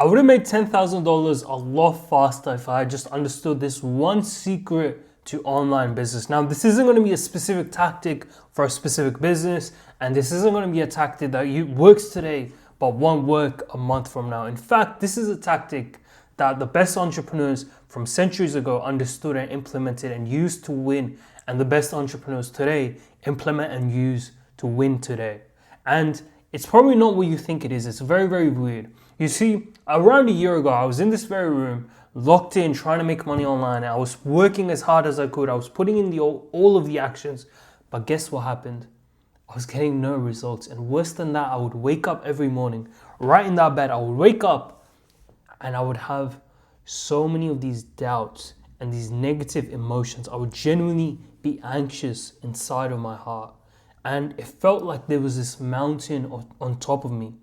would have made $10,000 a lot faster if I had just understood this one secret to online business. Now, this isn't going to be a specific tactic for a specific business, and this isn't going to be a tactic that works today but won't work a month from now. In fact, this is a tactic that the best entrepreneurs from centuries ago understood and implemented and used to win, and the best entrepreneurs today implement and use to win today. And it's probably not what you think it is. It's very, very weird. You see, around a year ago, I was in this very room, locked in, trying to make money online. I was working as hard as I could. I was putting in all of the actions. But guess what happened? I was getting no results. And worse than that, I would wake up every morning, right in that bed. I would wake up and I would have so many of these doubts and these negative emotions. I would genuinely be anxious inside of my heart. And it felt like there was this mountain on top of me.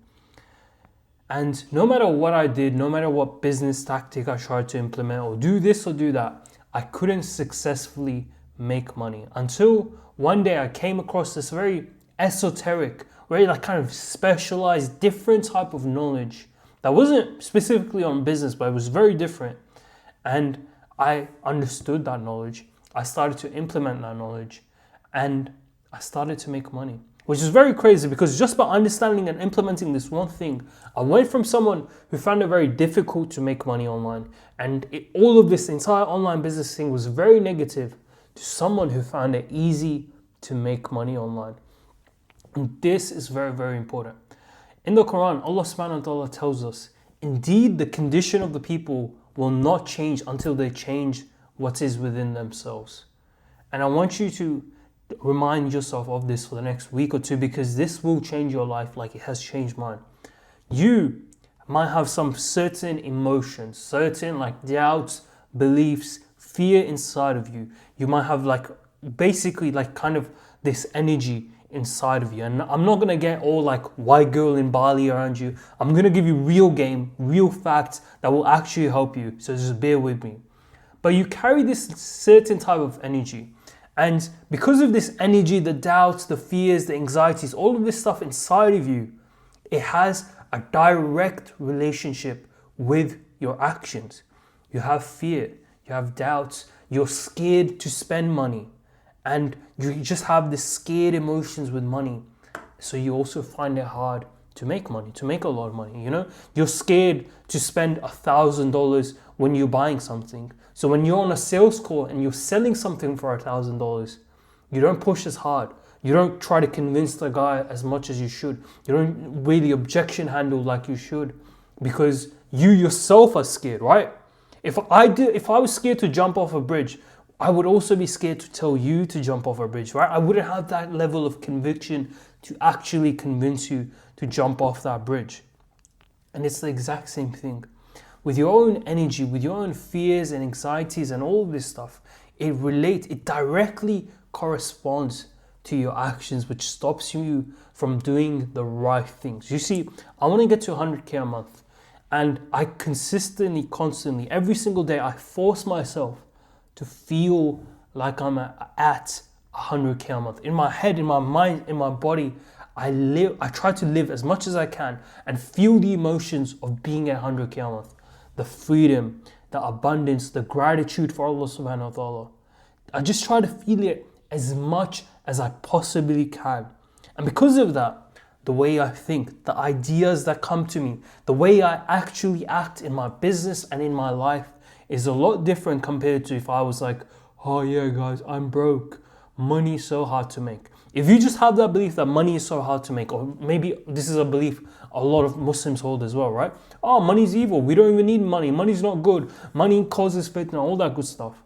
And no matter what I did, no matter what business tactic I tried to implement or do this or do that, I couldn't successfully make money until one day I came across this very esoteric, very like kind of specialized, different type of knowledge that wasn't specifically on business, but it was very different. And I understood that knowledge. I started to implement that knowledge and I started to make money. Which is very crazy because just by understanding and implementing this one thing, I went from someone who found it very difficult to make money online, and all of this entire online business thing was very negative, to someone who found it easy to make money online. And this is very, very important. In the Quran, Allah subhanahu wa ta'ala tells us, indeed the condition of the people will not change until they change what is within themselves. And I want you to remind yourself of this for the next week or two, because this will change your life like it has changed mine. You might have some certain emotions, certain like doubts, beliefs, fear inside of you. You might have like basically like kind of this energy inside of you. And I'm not going to get all like white girl in Bali around you. I'm going to give you real game, real facts that will actually help you. So just bear with me. But you carry this certain type of energy. And because of this energy, the doubts, the fears, the anxieties, all of this stuff inside of you, it has a direct relationship with your actions. You have fear, you have doubts, you're scared to spend money, and you just have this scared emotions with money. So you also find it hard to make money, to make a lot of money, you know? You're scared to spend $1,000 when you're buying something. So when you're on a sales call and you're selling something for $1,000, you don't push as hard. You don't try to convince the guy as much as you should. You don't weigh the objection handle like you should, because you yourself are scared, right? If I was scared to jump off a bridge, I would also be scared to tell you to jump off a bridge, right? I wouldn't have that level of conviction to actually convince you to jump off that bridge. And it's the exact same thing. With your own energy, with your own fears and anxieties and all of this stuff, it directly corresponds to your actions, which stops you from doing the right things. You see, I want to get to 100K a month, and I constantly, every single day, I force myself to feel like I'm at 100K a month. In my head, in my mind, in my body, I try to live as much as I can and feel the emotions of being at 100K a month. The freedom, the abundance, the gratitude for Allah subhanahu wa ta'ala. I just try to feel it as much as I possibly can. And because of that, the way I think, the ideas that come to me, the way I actually act in my business and in my life is a lot different compared to if I was like, oh yeah guys, I'm broke. Money is so hard to make. If you just have that belief that money is so hard to make, or maybe this is a belief a lot of Muslims hold as well, right? Oh, money's evil. We don't even need money. Money's not good. Money causes fitna, all that good stuff.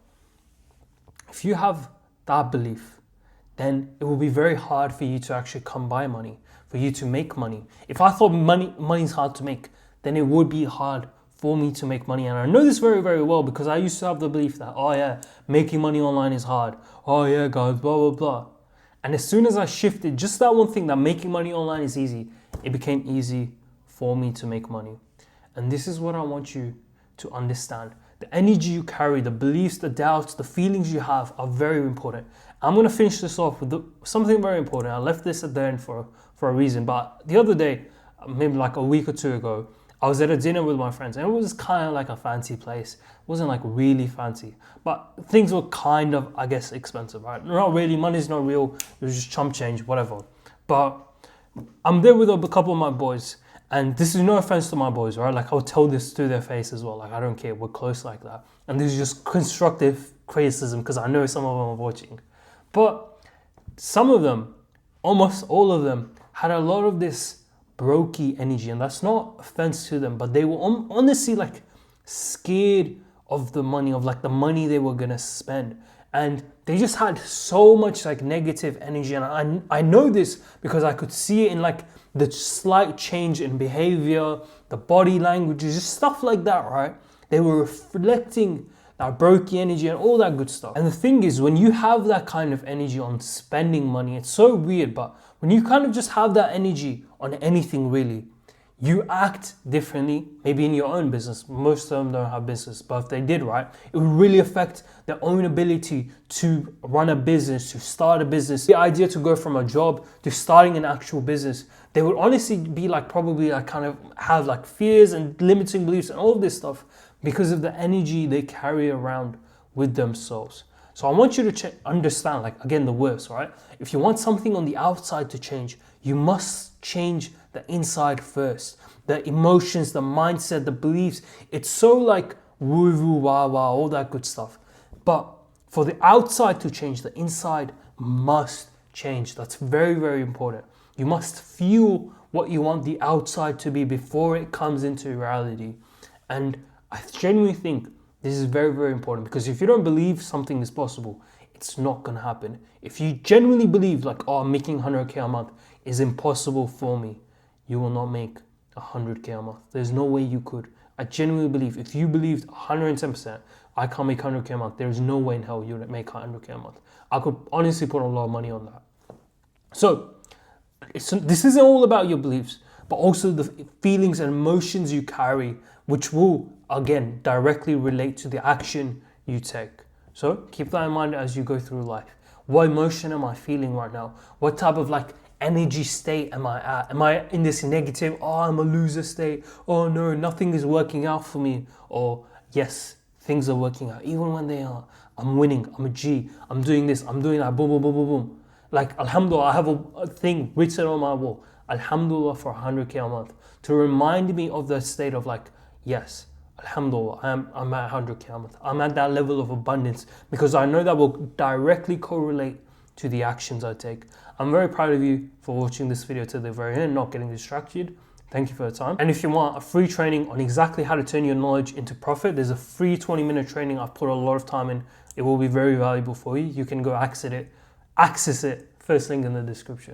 If you have that belief, then it will be very hard for you to actually come by money, for you to make money. If I thought money's hard to make, then it would be hard for me to make money. And I know this very, very well because I used to have the belief that, oh yeah, making money online is hard. Oh yeah, guys, blah, blah, blah. And as soon as I shifted just that one thing, that making money online is easy, it became easy for me to make money. And this is what I want you to understand. The energy you carry, the beliefs, the doubts, the feelings you have are very important. I'm going to finish this off with something very important. I left this at the end for a reason. But the other day, maybe like a week or two ago, I was at a dinner with my friends, and it was kind of like a fancy place. It wasn't like really fancy, but things were kind of, I guess, expensive, right? Not really, money's not real. It was just chump change, whatever. But I'm there with a couple of my boys, and this is no offense to my boys, right? Like, I'll tell this to their face as well. Like, I don't care, we're close like that. And this is just constructive criticism because I know some of them are watching. But some of them, almost all of them, had a lot of this brokey energy, and that's not offense to them, but they were honestly like scared of the money, of like the money they were gonna spend. And they just had so much like negative energy, and I know this because I could see it in like the slight change in behavior, the body language, just stuff like that, right? They were reflecting that brokey energy and all that good stuff. And the thing is, when you have that kind of energy on spending money, it's so weird, but when you kind of just have that energy on anything really, you act differently. Maybe in your own business, most of them don't have business, but if they did, right, it would really affect their own ability to run a business, to start a business. The idea to go from a job to starting an actual business, they would honestly be like, probably like kind of have like fears and limiting beliefs and all of this stuff because of the energy they carry around with themselves. So I want you to understand, like, again, the words, right? If you want something on the outside to change, you must change the inside first. The emotions, the mindset, the beliefs. It's so like woo woo wah wah, all that good stuff. But for the outside to change, the inside must change. That's very, very important. You must feel what you want the outside to be before it comes into reality. And I genuinely think this is very, very important, because if you don't believe something is possible, it's not going to happen. If you genuinely believe like, oh, making 100K a month is impossible for me, you will not make 100K a month. There's no way you could. I genuinely believe, if you believed 110%, I can't make 100K a month, there's no way in hell you would make 100K a month. I could honestly put a lot of money on that. So this isn't all about your beliefs, but also the feelings and emotions you carry, which will, again, directly relate to the action you take. So keep that in mind as you go through life. What emotion am I feeling right now? What type of like energy state am I at? Am I in this negative, oh, I'm a loser state? Oh no, nothing is working out for me. Or yes, things are working out, even when they are. I'm winning, I'm a G, I'm doing this, I'm doing that, boom, boom, boom, boom, boom. Like, alhamdulillah, I have a thing written on my wall, alhamdulillah, for 100K a month, to remind me of the state of like, yes, alhamdulillah, I'm at 100K a month. I'm at that level of abundance, because I know that will directly correlate to the actions I take. I'm very proud of you for watching this video to the very end, not getting distracted. Thank you for your time. And if you want a free training on exactly how to turn your knowledge into profit, there's a free 20-minute training I've put a lot of time in. It will be very valuable for you. You can go access it. First link in the description.